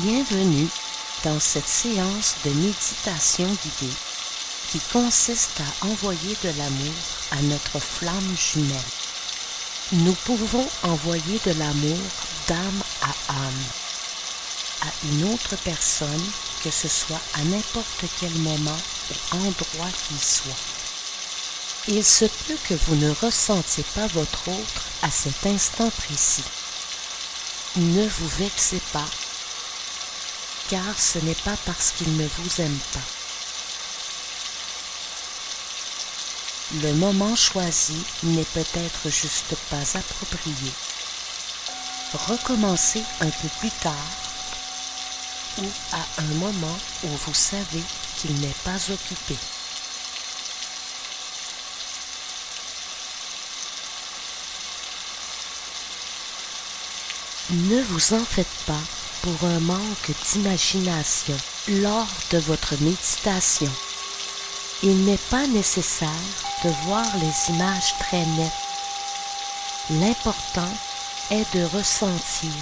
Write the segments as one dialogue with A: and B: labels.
A: Bienvenue dans cette séance de méditation guidée qui consiste à envoyer de l'amour à notre flamme jumelle. Nous pouvons envoyer de l'amour d'âme à âme, à une autre personne, que ce soit à n'importe quel moment ou endroit qu'il soit. Il se peut que vous ne ressentiez pas votre autre à cet instant précis. Ne vous vexez pas, car ce n'est pas parce qu'il ne vous aime pas. Le moment choisi n'est peut-être juste pas approprié. Recommencez un peu plus tard ou à un moment où vous savez qu'il n'est pas occupé. Ne vous en faites pas pour un manque d'imagination lors de votre méditation. Il n'est pas nécessaire de voir les images très nettes. L'important est de ressentir.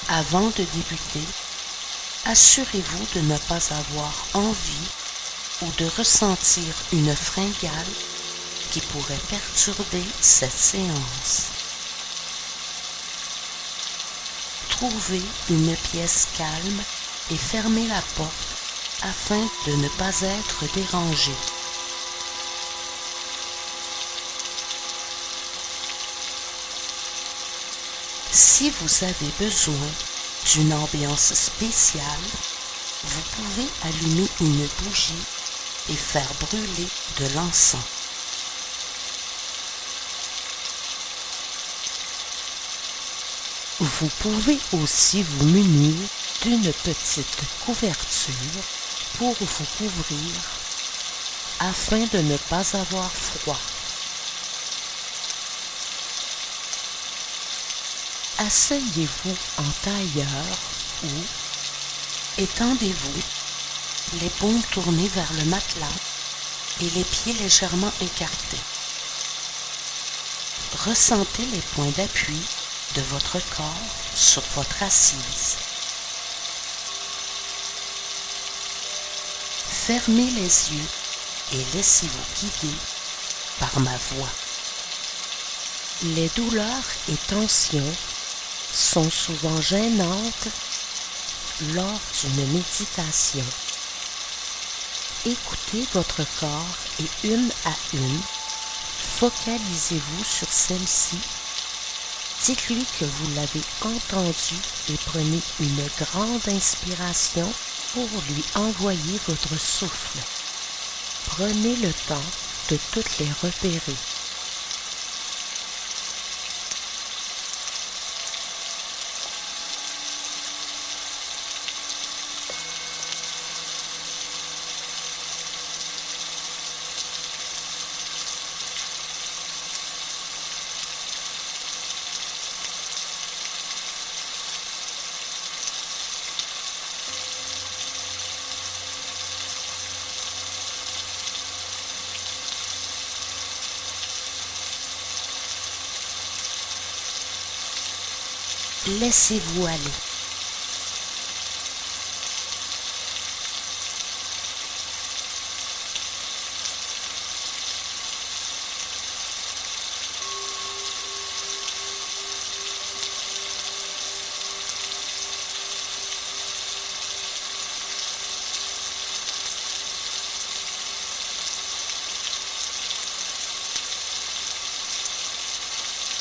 A: Avant de débuter, assurez-vous de ne pas avoir envie ou de ressentir une fringale qui pourrait perturber cette séance. Trouvez une pièce calme et fermez la porte afin de ne pas être dérangé. Si vous avez besoin d'une ambiance spéciale, vous pouvez allumer une bougie et faire brûler de l'encens. Vous pouvez aussi vous munir d'une petite couverture pour vous couvrir afin de ne pas avoir froid. Asseyez-vous en tailleur ou étendez-vous, les paumes tournées vers le matelas et les pieds légèrement écartés. Ressentez les points d'appui de votre corps sur votre assise. Fermez les yeux et laissez-vous guider par ma voix. Les douleurs et tensions sont souvent gênantes lors d'une méditation. Écoutez votre corps et une à une, focalisez-vous sur celle-ci. Dites-lui que vous l'avez entendu et prenez une grande inspiration pour lui envoyer votre souffle. Prenez le temps de toutes les repérer. Laissez-vous aller.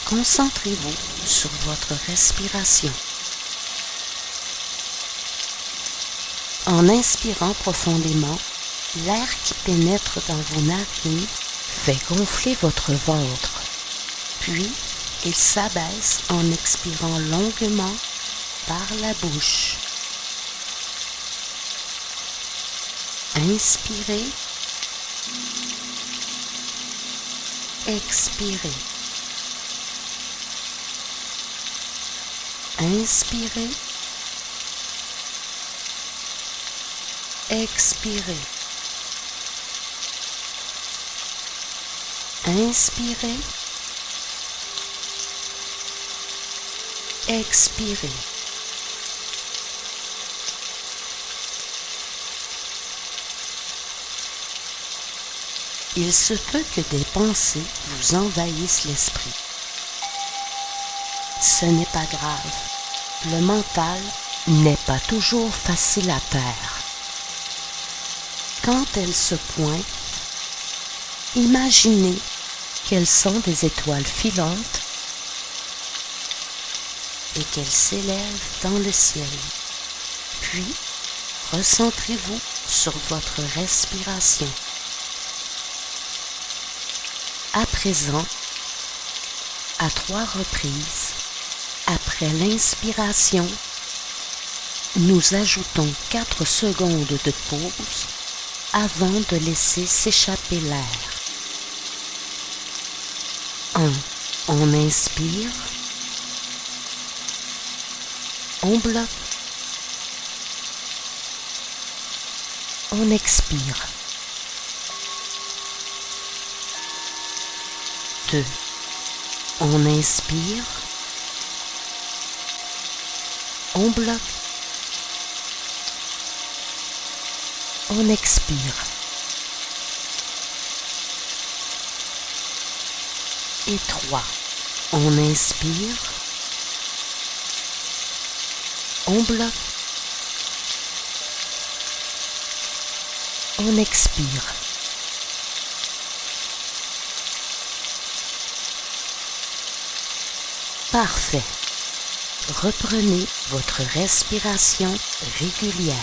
A: Concentrez-vous sur votre respiration. En inspirant profondément, l'air qui pénètre dans vos narines fait gonfler votre ventre. Puis, il s'abaisse en expirant longuement par la bouche. Inspirez. Expirez. Inspirez, expirez. Inspirez, expirez. Il se peut que des pensées vous envahissent l'esprit. Ce n'est pas grave. Le mental n'est pas toujours facile à taire. Quand elles se pointent, imaginez qu'elles sont des étoiles filantes et qu'elles s'élèvent dans le ciel. Puis, recentrez-vous sur votre respiration. À présent, à 3 reprises, après l'inspiration, nous ajoutons 4 secondes de pause avant de laisser s'échapper l'air. 1. On inspire. On bloque. On expire. 2. On inspire. On bloque. On expire. Et 3. On inspire. On bloque. On expire. Parfait. Reprenez votre respiration régulière.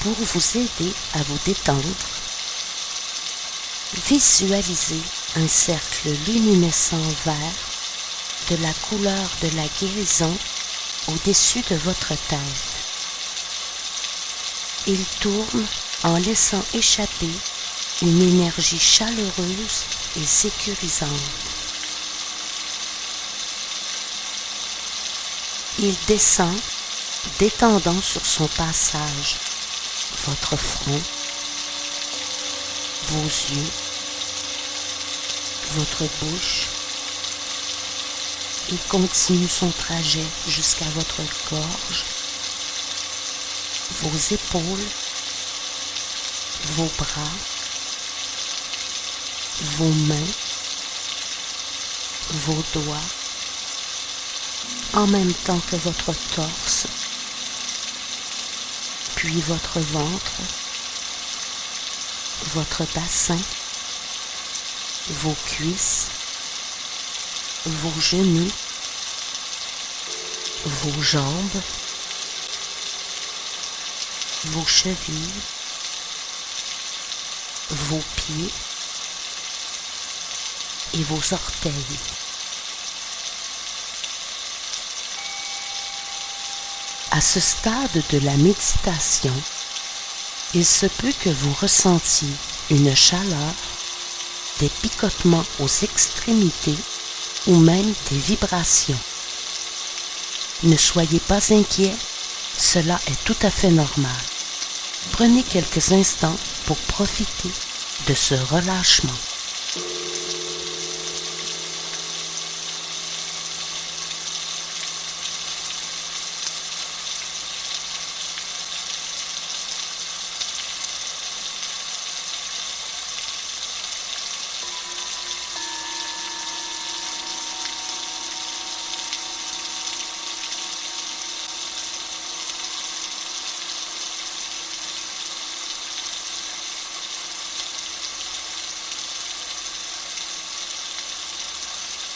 A: Pour vous aider à vous détendre, visualisez un cercle luminescent vert de la couleur de la guérison au-dessus de votre tête. Il tourne en laissant échapper une énergie chaleureuse et sécurisante. Il descend, détendant sur son passage votre front, vos yeux, votre bouche, et continue son trajet jusqu'à votre gorge, vos épaules, vos bras, vos mains, vos doigts, en même temps que votre torse, puis votre ventre, votre bassin, vos cuisses, vos genoux, vos jambes, vos chevilles, vos pieds et vos orteils. À ce stade de la méditation, il se peut que vous ressentiez une chaleur, des picotements aux extrémités ou même des vibrations. Ne soyez pas inquiets, cela est tout à fait normal. Prenez quelques instants pour profiter de ce relâchement.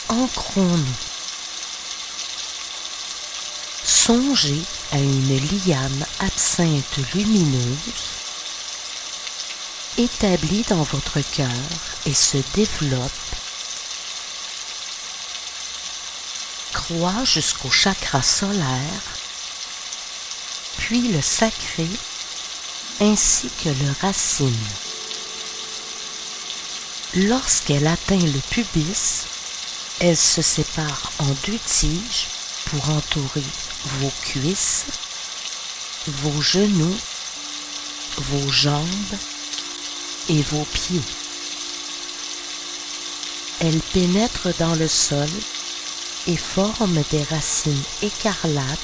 A: Ancrons-nous. Songez à une liane absinthe lumineuse établie dans votre cœur et se développe, croît jusqu'au chakra solaire, puis le sacré ainsi que le racine. Lorsqu'elle atteint le pubis, elle se sépare en 2 tiges pour entourer vos cuisses, vos genoux, vos jambes et vos pieds. Elle pénètre dans le sol et forme des racines écarlates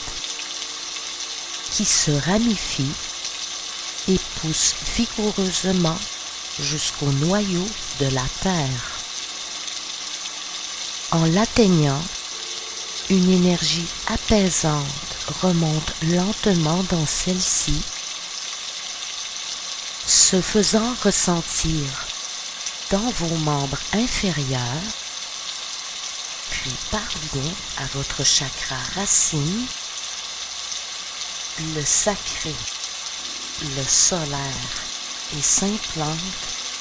A: qui se ramifient et poussent vigoureusement jusqu'au noyau de la terre. En l'atteignant, une énergie apaisante remonte lentement dans celle-ci, se faisant ressentir dans vos membres inférieurs, puis parvient à votre chakra racine, le sacré, le solaire, et s'implante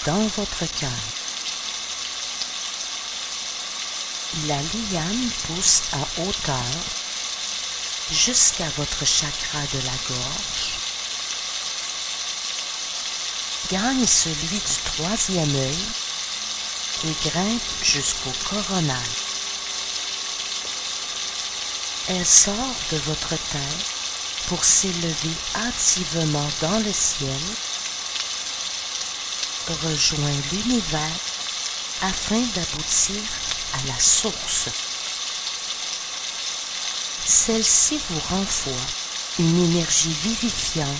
A: dans votre cœur. La liane pousse à hauteur jusqu'à votre chakra de la gorge, gagne celui du troisième œil et grimpe jusqu'au coronal. Elle sort de votre tête pour s'élever hâtivement dans le ciel, rejoint l'univers afin d'aboutir à la source. Celle-ci vous renvoie une énergie vivifiante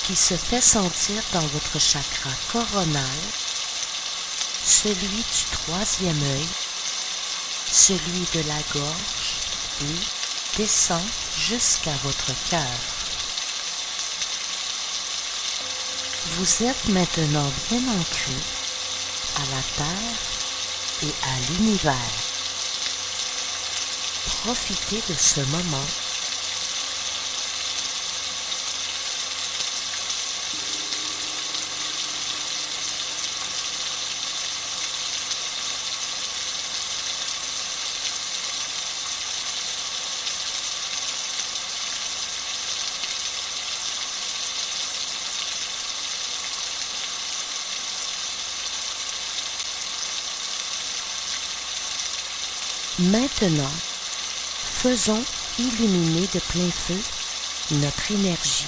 A: qui se fait sentir dans votre chakra coronal, celui du troisième œil, celui de la gorge et descend jusqu'à votre cœur. Vous êtes maintenant bien ancré à la terre et à l'univers. Profitez de ce moment. Maintenant, faisons illuminer de plein feu notre énergie.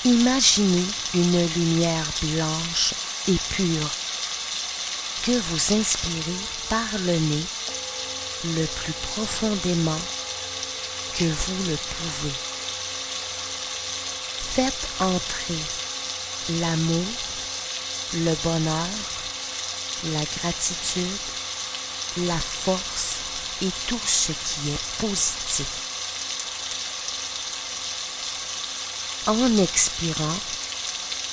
A: Imaginez une lumière blanche et pure que vous inspirez par le nez le plus profondément que vous le pouvez. Faites entrer l'amour, le bonheur, la gratitude, la force et tout ce qui est positif. En expirant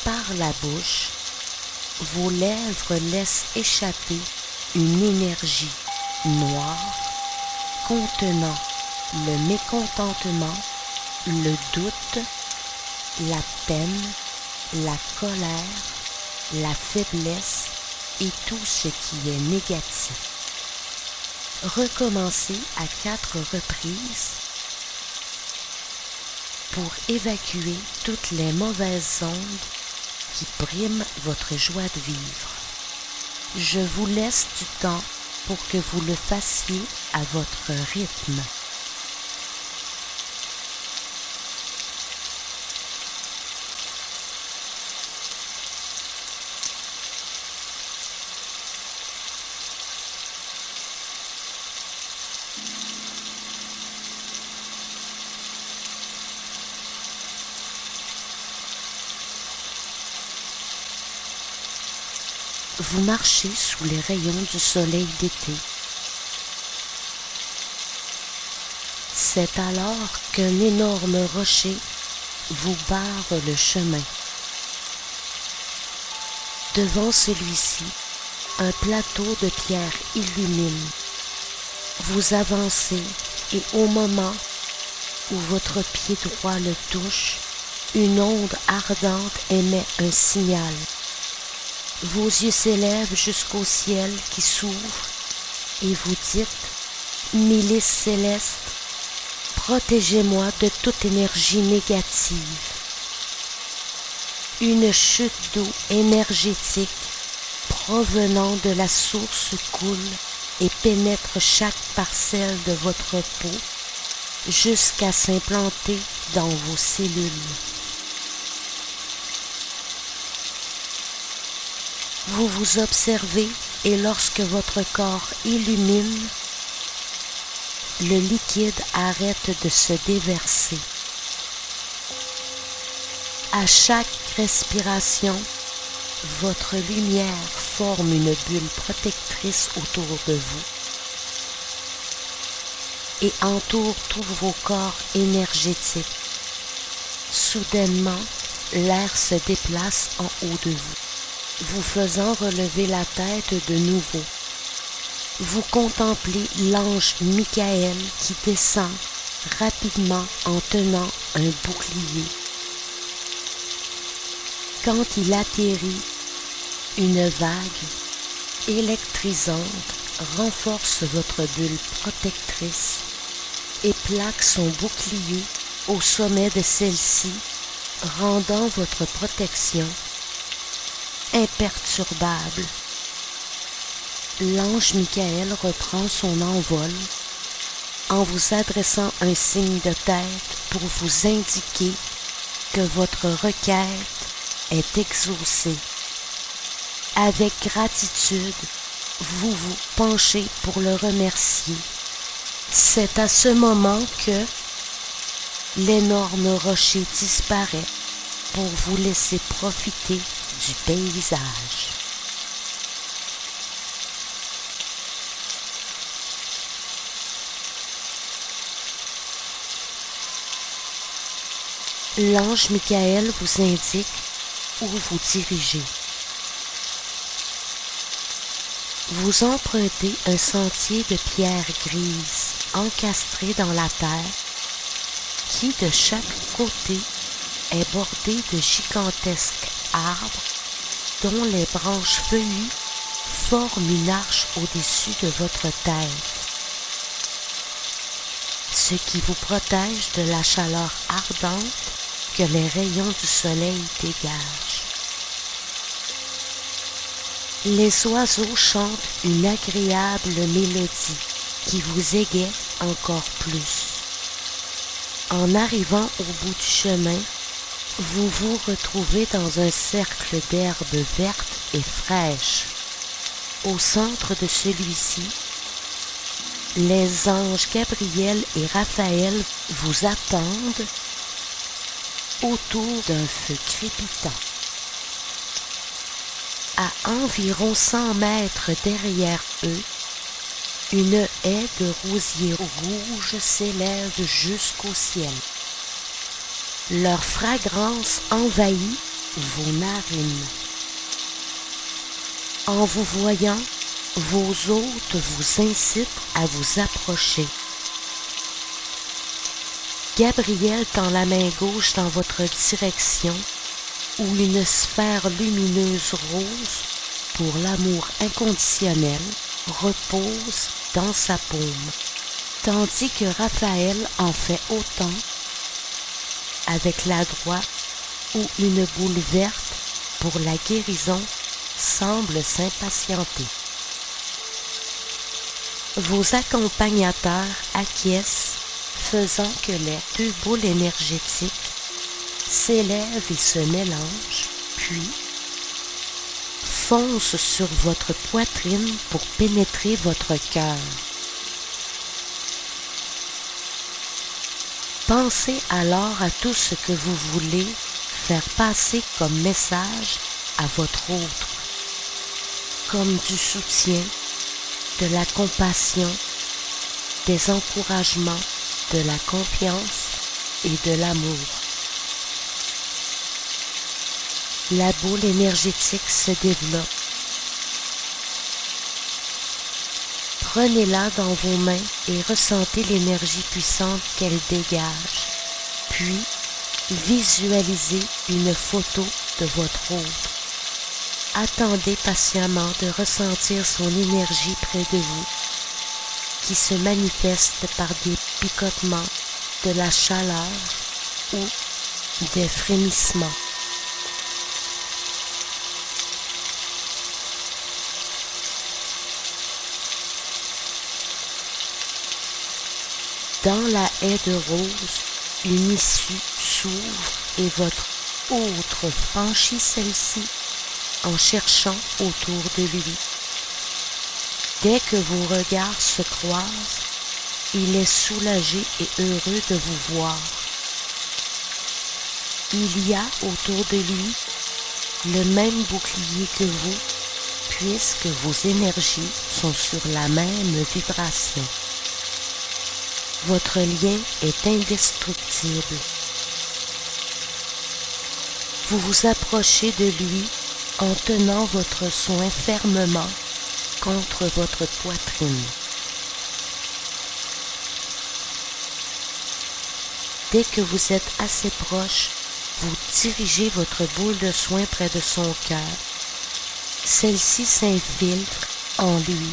A: par la bouche, vos lèvres laissent échapper une énergie noire contenant le mécontentement, le doute, la peine, la colère, la faiblesse et tout ce qui est négatif. Recommencez à 4 reprises pour évacuer toutes les mauvaises ondes qui briment votre joie de vivre. Je vous laisse du temps pour que vous le fassiez à votre rythme. Vous marchez sous les rayons du soleil d'été. C'est alors qu'un énorme rocher vous barre le chemin. Devant celui-ci, un plateau de pierre illumine. Vous avancez et au moment où votre pied droit le touche, une onde ardente émet un signal. Vos yeux s'élèvent jusqu'au ciel qui s'ouvre et vous dites « Milice céleste, protégez-moi de toute énergie négative. » Une chute d'eau énergétique provenant de la source coule et pénètre chaque parcelle de votre peau jusqu'à s'implanter dans vos cellules. Vous vous observez et lorsque votre corps illumine, le liquide arrête de se déverser. À chaque respiration, votre lumière forme une bulle protectrice autour de vous et entoure tous vos corps énergétiques. Soudainement, l'air se déplace en haut de vous, vous faisant relever la tête de nouveau. Vous contemplez l'ange Michael qui descend rapidement en tenant un bouclier. Quand il atterrit, une vague électrisante renforce votre bulle protectrice et plaque son bouclier au sommet de celle-ci, rendant votre protection imperturbable. L'ange Michael reprend son envol en vous adressant un signe de tête pour vous indiquer que votre requête est exaucée. Avec gratitude, vous vous penchez pour le remercier. C'est à ce moment que l'énorme rocher disparaît pour vous laisser profiter du paysage. L'ange Michael vous indique où vous dirigez. Vous empruntez un sentier de pierre grise encastré dans la terre qui de chaque côté est bordé de gigantesques arbres dont les branches feuillues forment une arche au-dessus de votre tête, ce qui vous protège de la chaleur ardente que les rayons du soleil dégagent. Les oiseaux chantent une agréable mélodie qui vous égaie encore plus. En arrivant au bout du chemin, vous vous retrouvez dans un cercle d'herbes vertes et fraîches. Au centre de celui-ci, les anges Gabriel et Raphaël vous attendent autour d'un feu crépitant. À environ 100 mètres derrière eux, une haie de rosiers rouges s'élève jusqu'au ciel. Leur fragrance envahit vos narines. En vous voyant, vos hôtes vous incitent à vous approcher. Gabriel tend la main gauche dans votre direction, où une sphère lumineuse rose, pour l'amour inconditionnel, repose dans sa paume, tandis que Raphaël en fait autant avec la droite, où une boule verte pour la guérison semble s'impatienter. Vos accompagnateurs acquiescent, faisant que les deux boules énergétiques s'élèvent et se mélangent, puis foncent sur votre poitrine pour pénétrer votre cœur. Pensez alors à tout ce que vous voulez faire passer comme message à votre autre, comme du soutien, de la compassion, des encouragements, de la confiance et de l'amour. La boule énergétique se développe. Prenez-la dans vos mains et ressentez l'énergie puissante qu'elle dégage. Puis, visualisez une photo de votre hôte. Attendez patiemment de ressentir son énergie près de vous, qui se manifeste par des picotements, de la chaleur ou des frémissements. Dans la haie de rose, une issue s'ouvre et votre autre franchit celle-ci en cherchant autour de lui. Dès que vos regards se croisent, il est soulagé et heureux de vous voir. Il y a autour de lui le même bouclier que vous, puisque vos énergies sont sur la même vibration. Votre lien est indestructible. Vous vous approchez de lui en tenant votre soin fermement contre votre poitrine. Dès que vous êtes assez proche, vous dirigez votre boule de soin près de son cœur. Celle-ci s'infiltre en lui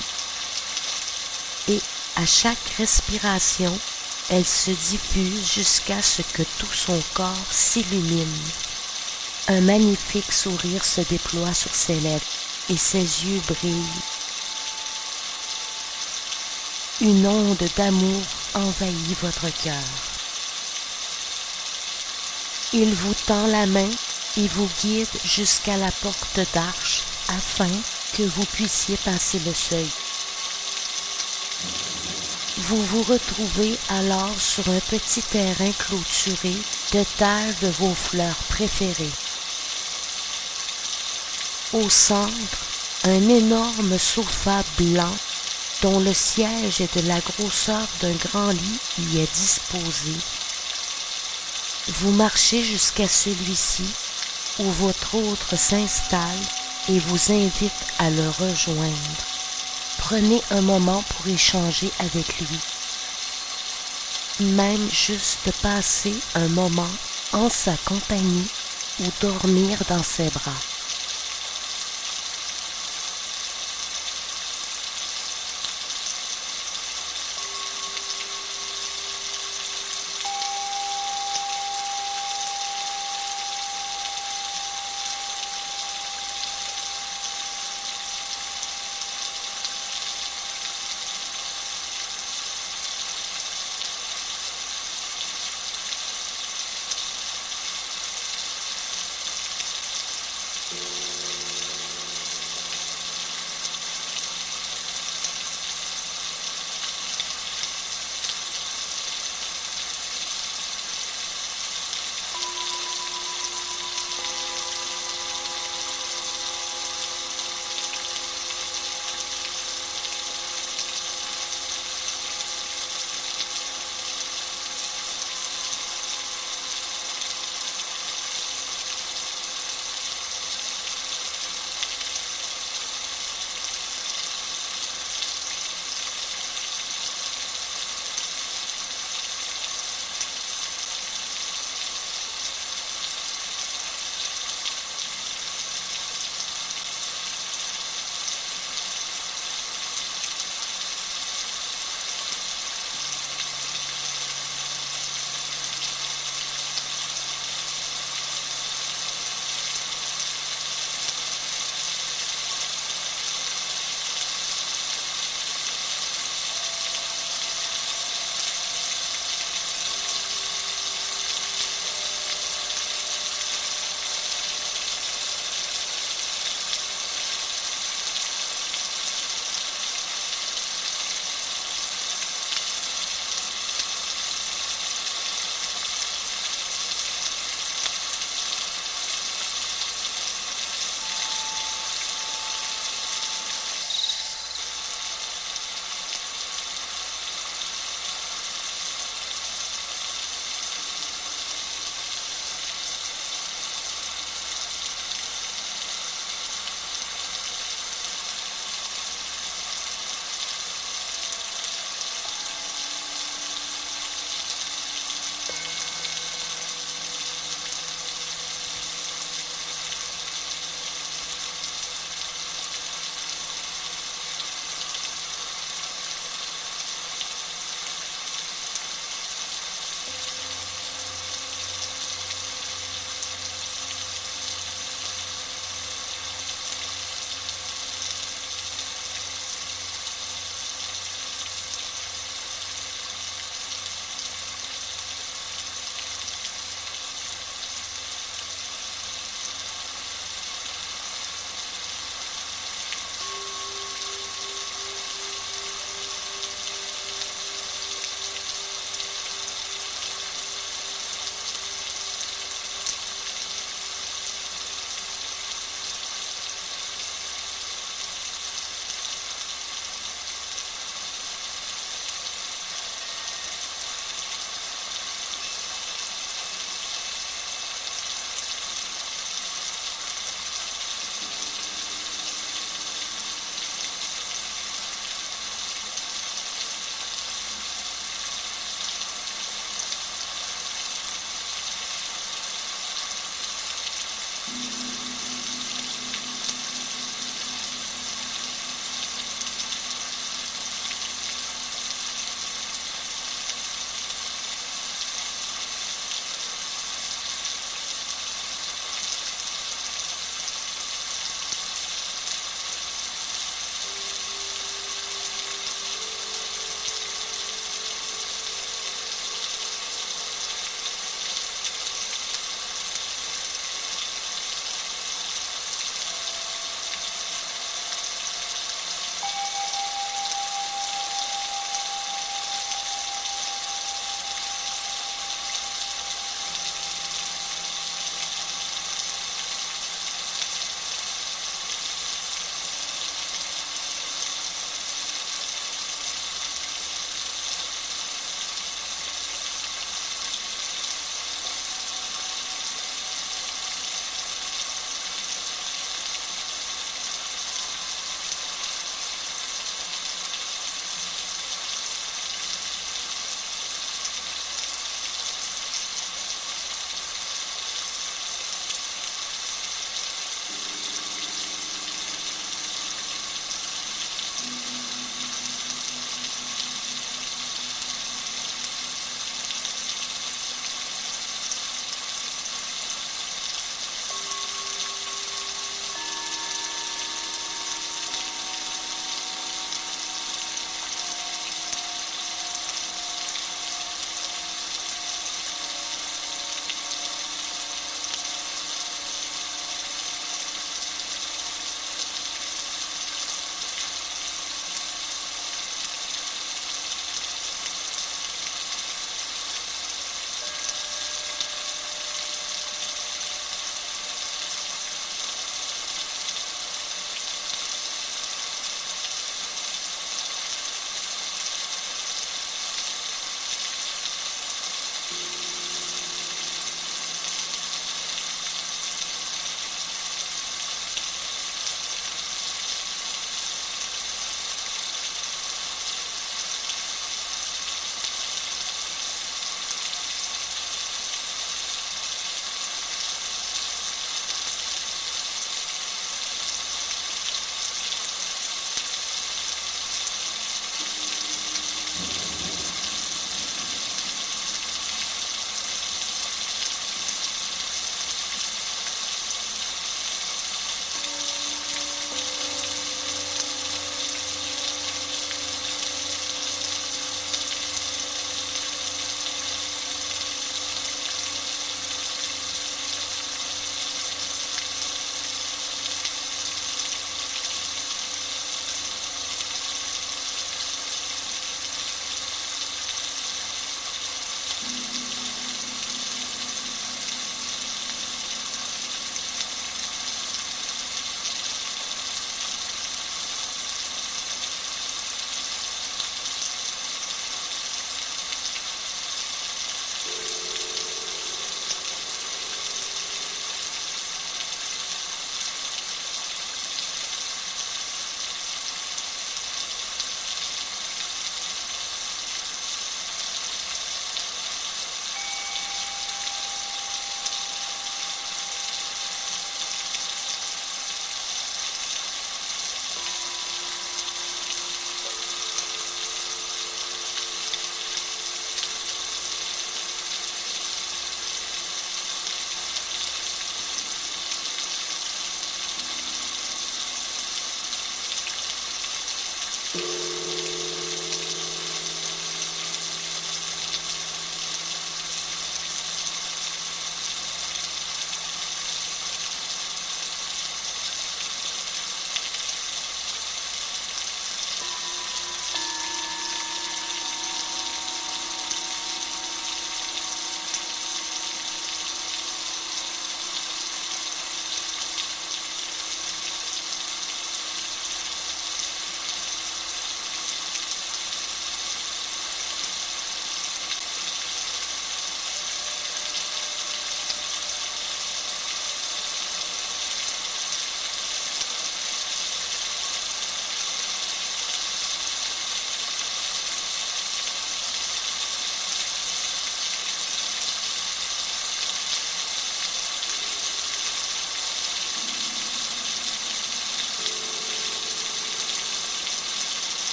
A: et à chaque respiration, elle se diffuse jusqu'à ce que tout son corps s'illumine. Un magnifique sourire se déploie sur ses lèvres et ses yeux brillent. Une onde d'amour envahit votre cœur. Il vous tend la main et vous guide jusqu'à la porte d'arche afin que vous puissiez passer le seuil. Vous vous retrouvez alors sur un petit terrain clôturé de terre de vos fleurs préférées. Au centre, un énorme sofa blanc dont le siège est de la grosseur d'un grand lit y est disposé. Vous marchez jusqu'à celui-ci où votre hôte s'installe et vous invite à le rejoindre. Prenez un moment pour échanger avec lui. Même juste passer un moment en sa compagnie ou dormir dans ses bras.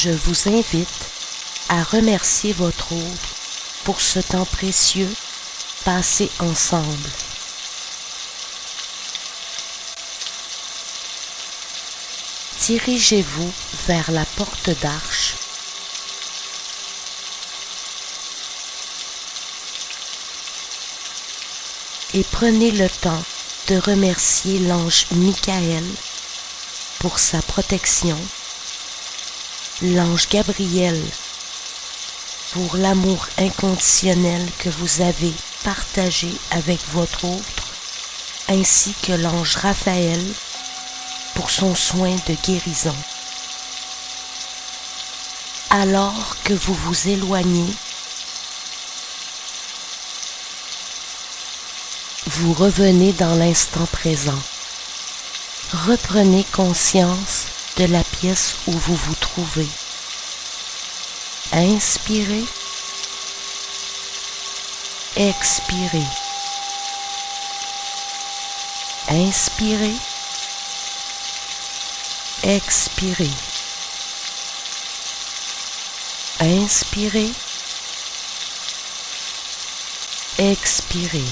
A: je vous invite à remercier votre hôte pour ce temps précieux passé ensemble. Dirigez-vous vers la porte d'arche et prenez le temps de remercier l'ange Michael pour sa protection, l'ange Gabriel pour l'amour inconditionnel que vous avez partagé avec votre autre, ainsi que l'ange Raphaël pour son soin de guérison. Alors que vous vous éloignez, vous revenez dans l'instant présent. Reprenez conscience de la pièce où vous vous trouvez. Inspirez, expirez. Inspirez, expirez. Inspirez, expirez.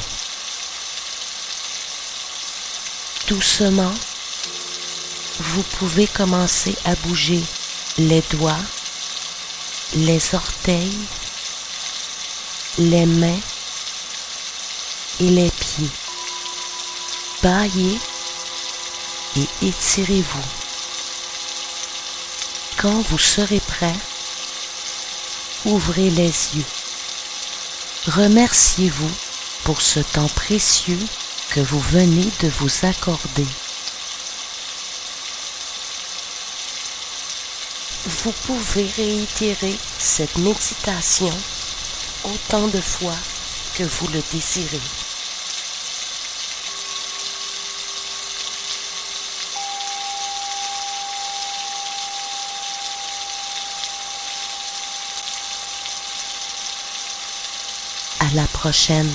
A: Doucement, vous pouvez commencer à bouger les doigts, les orteils, les mains et les pieds. Bâillez et étirez-vous. Quand vous serez prêt, ouvrez les yeux. Remerciez-vous pour ce temps précieux que vous venez de vous accorder. Vous pouvez réitérer cette méditation autant de fois que vous le désirez. À la prochaine.